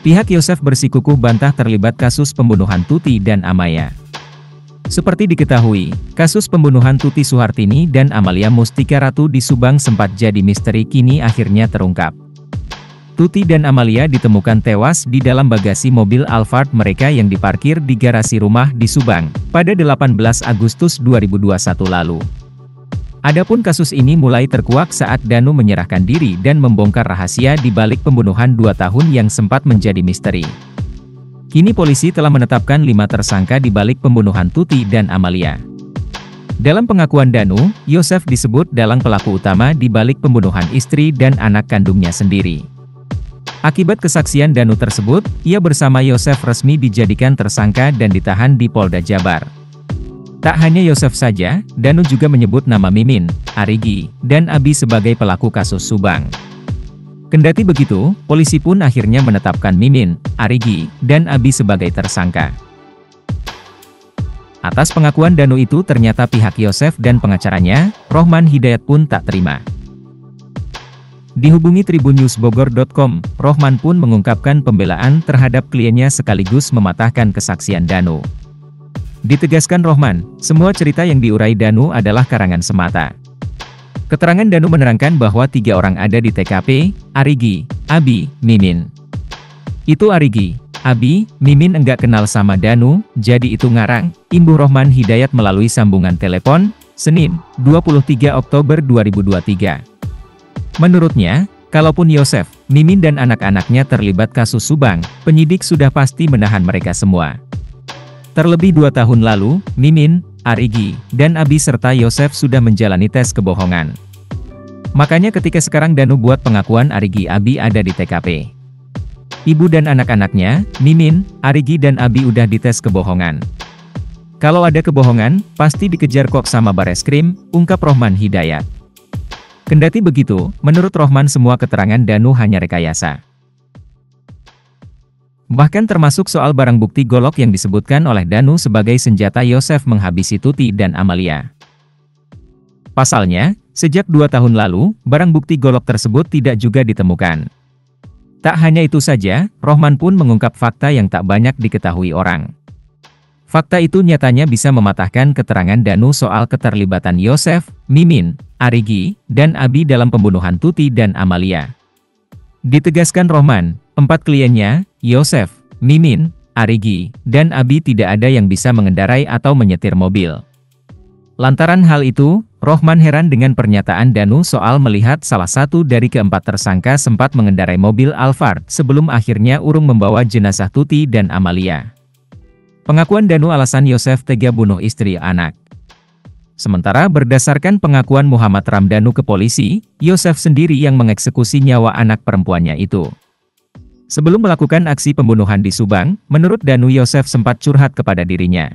Pihak Yosef bersikukuh bantah terlibat kasus pembunuhan Tuti dan Amaya. Seperti diketahui, kasus pembunuhan Tuti Suhartini dan Amalia Mustika Ratu di Subang sempat jadi misteri, kini akhirnya terungkap. Tuti dan Amalia ditemukan tewas di dalam bagasi mobil Alphard mereka yang diparkir di garasi rumah di Subang, pada 18 Agustus 2021 lalu. Adapun kasus ini mulai terkuak saat Danu menyerahkan diri dan membongkar rahasia di balik pembunuhan 2 tahun yang sempat menjadi misteri. Kini polisi telah menetapkan 5 tersangka di balik pembunuhan Tuti dan Amalia. Dalam pengakuan Danu, Yosef disebut dalang pelaku utama di balik pembunuhan istri dan anak kandungnya sendiri. Akibat kesaksian Danu tersebut, ia bersama Yosef resmi dijadikan tersangka dan ditahan di Polda Jabar. Tak hanya Yosef saja, Danu juga menyebut nama Mimin, Arigi, dan Abi sebagai pelaku kasus Subang. Kendati begitu, polisi pun akhirnya menetapkan Mimin, Arigi, dan Abi sebagai tersangka. Atas pengakuan Danu itu ternyata pihak Yosef dan pengacaranya, Rohman Hidayat pun tak terima. Dihubungi tribunNewsBogor.com, Rohman pun mengungkapkan pembelaan terhadap kliennya sekaligus mematahkan kesaksian Danu. Ditegaskan Rohman, semua cerita yang diurai Danu adalah karangan semata. Keterangan Danu menerangkan bahwa 3 orang ada di TKP, Arigi, Abi, Mimin. Itu Arigi, Abi, Mimin enggak kenal sama Danu, jadi itu ngarang, imbuh Rohman Hidayat melalui sambungan telepon, Senin, 23 Oktober 2023. Menurutnya, kalaupun Yosef, Mimin dan anak-anaknya terlibat kasus Subang, penyidik sudah pasti menahan mereka semua. Terlebih 2 tahun lalu, Mimin, Arigi, dan Abi serta Yosef sudah menjalani tes kebohongan. Makanya ketika sekarang Danu buat pengakuan Arigi Abi ada di TKP. Ibu dan anak-anaknya, Mimin, Arigi dan Abi udah dites kebohongan. Kalau ada kebohongan, pasti dikejar kok sama Bareskrim, ungkap Rohman Hidayat. Kendati begitu, menurut Rohman semua keterangan Danu hanya rekayasa. Bahkan termasuk soal barang bukti golok yang disebutkan oleh Danu sebagai senjata Yosef menghabisi Tuti dan Amalia. Pasalnya, sejak 2 tahun lalu, barang bukti golok tersebut tidak juga ditemukan. Tak hanya itu saja, Rohman pun mengungkap fakta yang tak banyak diketahui orang. Fakta itu nyatanya bisa mematahkan keterangan Danu soal keterlibatan Yosef, Mimin, Arigi, dan Abi dalam pembunuhan Tuti dan Amalia. Ditegaskan Rohman, 4 kliennya, Yosef, Mimin, Arigi, dan Abi tidak ada yang bisa mengendarai atau menyetir mobil. Lantaran hal itu, Rohman heran dengan pernyataan Danu soal melihat salah satu dari ke-4 tersangka sempat mengendarai mobil Alphard sebelum akhirnya urung membawa jenazah Tuti dan Amalia. Pengakuan Danu alasan Yosef tega bunuh istri anak. Sementara berdasarkan pengakuan Muhammad Ramdhanu ke polisi, Yosef sendiri yang mengeksekusi nyawa anak perempuannya itu. Sebelum melakukan aksi pembunuhan di Subang, menurut Danu Yosef sempat curhat kepada dirinya.